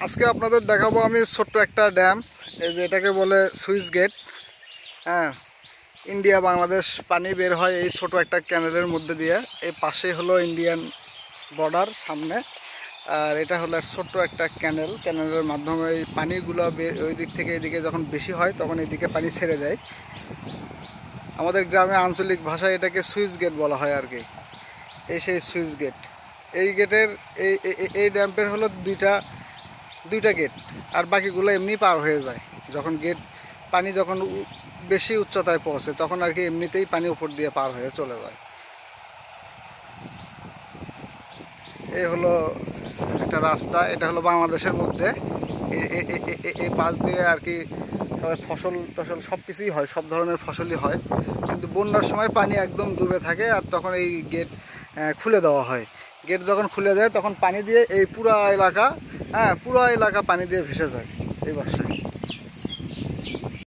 আজকে আপনাদের দেখাবো আমি ছোট্ট একটা ড্যাম, এই যে এটাকে বলে সুইচ গেট। হ্যাঁ, ইন্ডিয়া বাংলাদেশ পানি বের হয় এই ছোট একটা ক্যানেলের মধ্যে দিয়ে। এই পাশে হলো ইন্ডিয়ান বর্ডার সামনে, আর এটা হলো ছোট্ট একটা ক্যানেলের মাধ্যমে এই পানিগুলো ওই দিক থেকে এদিকে যখন বেশি হয় তখন এইদিকে পানি ছেড়ে দেয়। আমাদের গ্রামে আঞ্চলিক ভাষায় এটাকে সুইচ গেট বলা হয় আর কি। এই সেই সুইচ গেট। এই গেটের এই ড্যাম্পের হলো দুইটা গেট, আর বাকিগুলো এমনি পার হয়ে যায়। যখন পানি যখন বেশি উচ্চতায় পৌঁছে তখন আর কি এমনিতেই পানি উপর দিয়ে পার হয়ে চলে যায়। এই হলো একটা রাস্তা, এটা হলো বাংলাদেশের মধ্যে। এই পাশ দিয়ে আর কি সবাই টসল সব কিছুই হয়, সব ধরনের ফসলই হয়, কিন্তু বন্যার সময় পানি একদম ডুবে থাকে আর তখন এই গেট খুলে দেওয়া হয়। গেট যখন খুলে দেয় তখন পানি দিয়ে এই পুরা এলাকা পানি দিয়ে ভেসে যায় এই বর্ষায়।